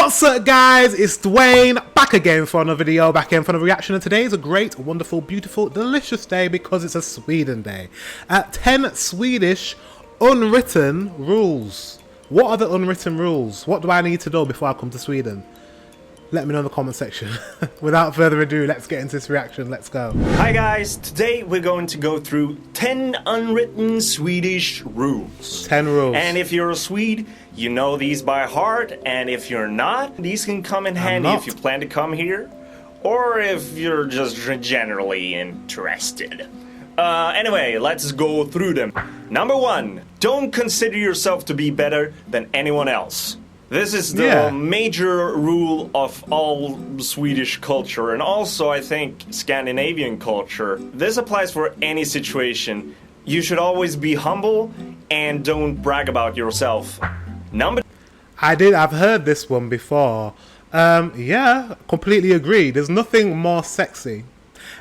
What's up, guys? It's Dwayne, back again for another video, back again for another reaction, and today is a great, wonderful, beautiful, delicious day because it's a Sweden day. 10 Swedish unwritten rules. What are the unwritten rules? What do I need to know before I come to Sweden? Let me know in the comment section. Without further ado, let's get into this reaction. Let's go. Hi guys, today we're going to go through 10 unwritten Swedish rules. 10 rules. And if you're a Swede, you know these by heart, and if you're not, these can come in handy if you plan to come here, or if you're just generally interested. Anyway, let's go through them. Number 1, don't consider yourself to be better than anyone else. This is the major rule of all Swedish culture, and also I think Scandinavian culture. This applies for any situation. You should always be humble and don't brag about yourself. I've heard this one before. Yeah, completely agree. There's nothing more sexy.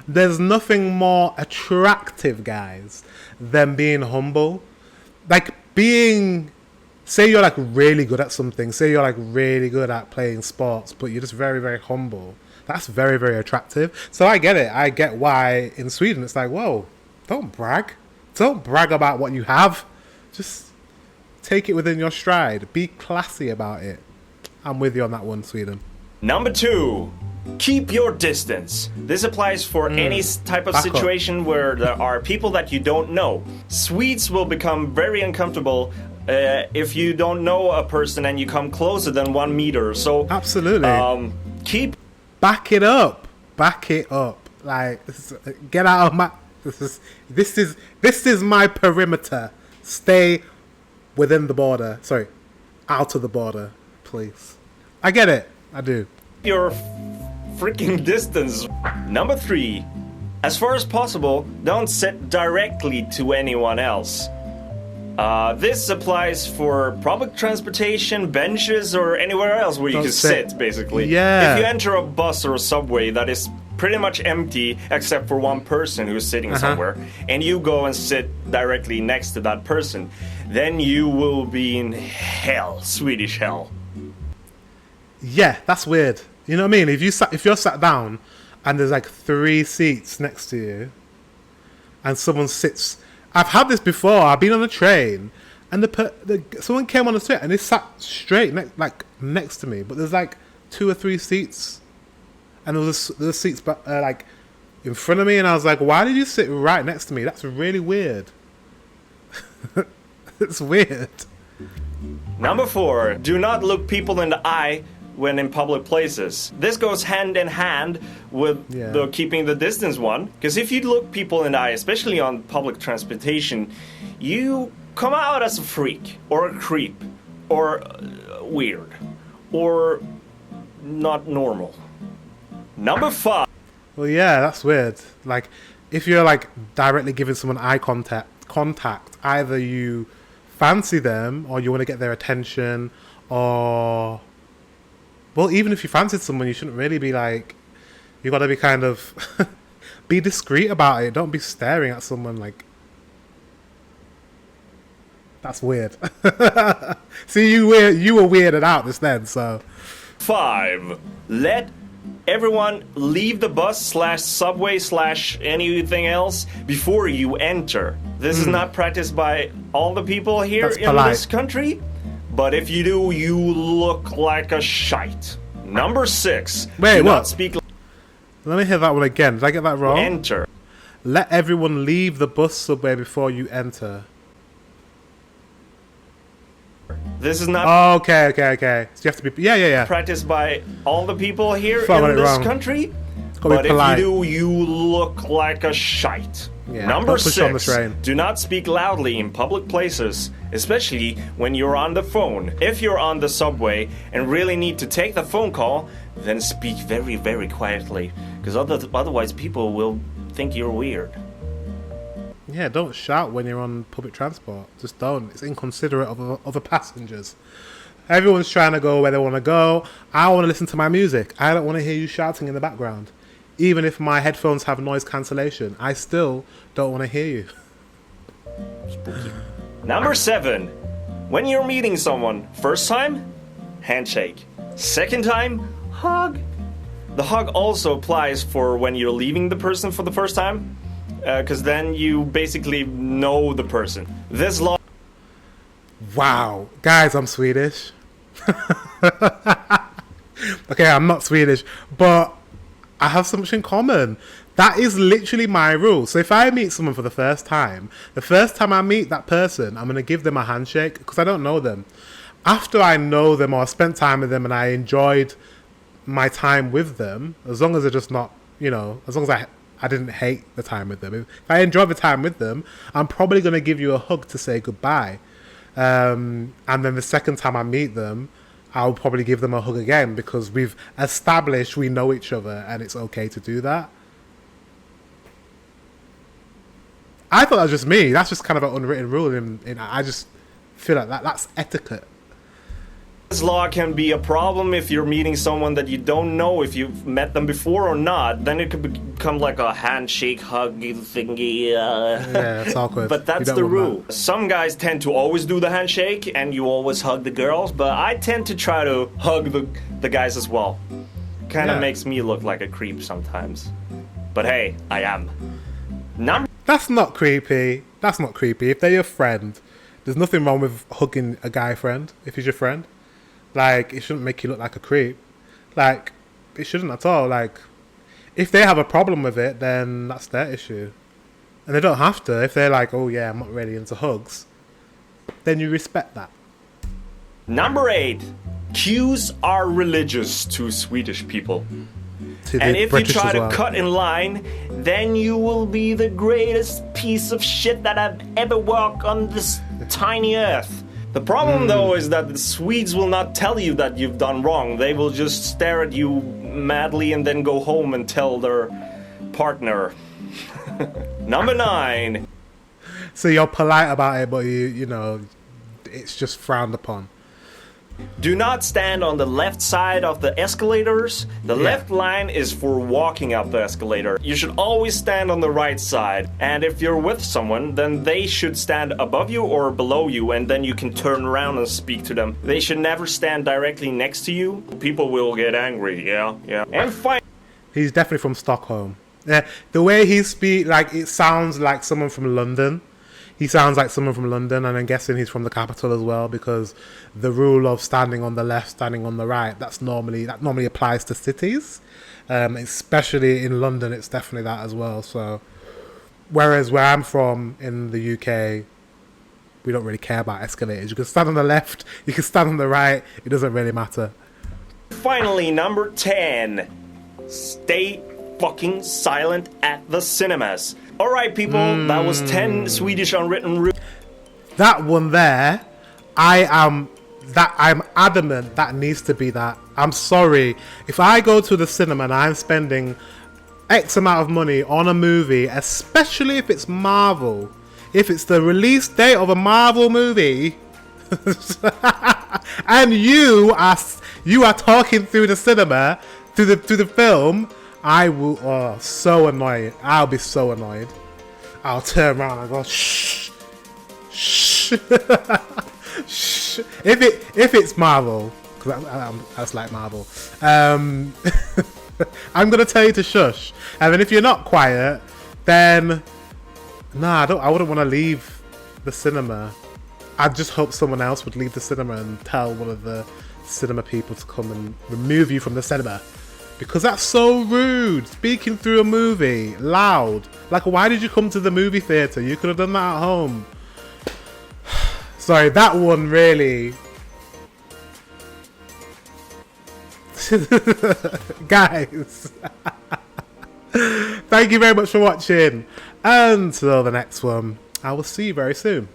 There's nothing more attractive, guys, than being humble. Like being... Say you're like really good at something. Say you're like really good at playing sports, but you're just very, very humble. That's very, very attractive. So I get it. I get why in Sweden it's like, whoa, don't brag. Don't brag about what you have. Just take it within your stride. Be classy about it. I'm with you on that one, Sweden. Number 2, keep your distance. This applies for any type of situation where there are people that you don't know. Swedes will become very uncomfortable if you don't know a person and you come closer than 1 meter. So absolutely, back it up. Like, get out of my. This is my perimeter. Stay within the border. Sorry, out of the border, please. I get it. I do. Your freaking distance. Number 3, as far as possible, don't sit directly to anyone else. This applies for public transportation, benches, or anywhere else where you can sit, basically. Yeah. If you enter a bus or a subway that is pretty much empty except for one person who's sitting somewhere, and you go and sit directly next to that person, then you will be in hell, Swedish hell. Yeah, that's weird. You know what I mean? If you're sat down and there's like 3 seats next to you, and someone sits... I've had this before. I've been on a train, and someone came on the train and they sat straight next to me. But there's like 2 or 3 seats, and there was seats like in front of me, and I was like, "Why did you sit right next to me? That's really weird." It's weird. Number 4, do not look people in the eye when in public places. This goes hand in hand with the keeping the distance one, because if you look people in the eye, especially on public transportation, you come out as a freak or a creep or weird or not normal. Number 5. Well, yeah, that's weird. Like, if you're like directly giving someone eye contact, either you fancy them or you want to get their attention, or... Well, even if you fancied someone, you shouldn't really be like... You got to be kind of... be discreet about it. Don't be staring at someone like... That's weird. See, you were weirded out just then, so... 5. Let everyone leave the bus / subway / anything else before you enter. This is not practiced by all the people here in this country. But if you do, you look like a shite. Number 6. Wait, what? Speak. Let me hear that one again. Did I get that wrong? Enter. Let everyone leave the bus subway before you enter. This is not... Oh, okay. So you have to be... Yeah. Practiced by all the people here in this country. But if you do, you look like a shite. Yeah, Number 6, do not speak loudly in public places, especially when you're on the phone. If you're on the subway and really need to take the phone call, then speak very, very quietly, because otherwise people will think you're weird. Yeah, don't shout when you're on public transport. Just don't. It's inconsiderate of other passengers. Everyone's trying to go where they want to go. I want to listen to my music. I don't want to hear you shouting in the background. Even if my headphones have noise cancellation, I still don't want to hear you. Spooky. Number 7. When you're meeting someone, first time, handshake. Second time, hug. The hug also applies for when you're leaving the person for the first time, because then you basically know the person. This law. Wow, guys, I'm Swedish. Okay, I'm not Swedish, but I have so much in common. That is literally my rule. So if I meet someone for the first time I meet that person, I'm going to give them a handshake because I don't know them. After I know them or I spent time with them and I enjoyed my time with them, as long as they're just not, you know, as long as I didn't hate the time with them. If I enjoyed the time with them, I'm probably going to give you a hug to say goodbye. And then the second time I meet them, I'll probably give them a hug again because we've established we know each other and it's okay to do that. I thought that was just me. That's just kind of an unwritten rule. I just feel like that's etiquette. This law can be a problem if you're meeting someone that you don't know if you've met them before or not. Then it could become like a handshake, hug thingy. Yeah, it's awkward. But that's the rule. That. Some guys tend to always do the handshake and you always hug the girls, but I tend to try to hug the guys as well. Kind of makes me look like a creep sometimes. But hey, I am. That's not creepy. That's not creepy. If they're your friend, there's nothing wrong with hugging a guy friend if he's your friend. Like, it shouldn't make you look like a creep. Like, it shouldn't at all. Like, if they have a problem with it, then that's their issue. And they don't have to. If they're like, oh yeah, I'm not really into hugs, then you respect that. Number 8. Cues are religious to Swedish people. And if British you try to cut in line, then you will be the greatest piece of shit that I've ever walked on this tiny earth. The problem, though, is that the Swedes will not tell you that you've done wrong. They will just stare at you madly and then go home and tell their partner. Number 9. So you're polite about it, but you know, it's just frowned upon. Do not stand on the left side of the escalators. The left line is for walking up the escalator. You should always stand on the right side. And if you're with someone, then they should stand above you or below you, and then you can turn around and speak to them. They should never stand directly next to you. People will get angry, yeah. And fine. He's definitely from Stockholm. Yeah, the way he speaks, like, it sounds like someone from London. He sounds like someone from London, and I'm guessing he's from the capital as well, because the rule of standing on the left, standing on the right, that normally applies to cities, especially in London. It's definitely that as well. So, whereas where I'm from in the UK, we don't really care about escalators. You can stand on the left, you can stand on the right. It doesn't really matter. Finally, number 10. Stay fucking silent at the cinemas. Alright, people, that was 10 Swedish unwritten rules. That one there, I'm adamant that needs to be that. I'm sorry. If I go to the cinema and I'm spending X amount of money on a movie, especially if it's Marvel, if it's the release date of a Marvel movie, and you are talking through the cinema, through the film, I will, so annoyed. I'll be so annoyed. I'll turn around and go, shh, shh, shh. If it's Marvel, because that's like Marvel, I'm gonna tell you to shush. And then if you're not quiet, then I wouldn't want to leave the cinema. I'd just hope someone else would leave the cinema and tell one of the cinema people to come and remove you from the cinema. Because that's so rude. Speaking through a movie, loud. Like, why did you come to the movie theatre? You could have done that at home. Sorry, that one really... Guys. Thank you very much for watching. Until the next one, I will see you very soon.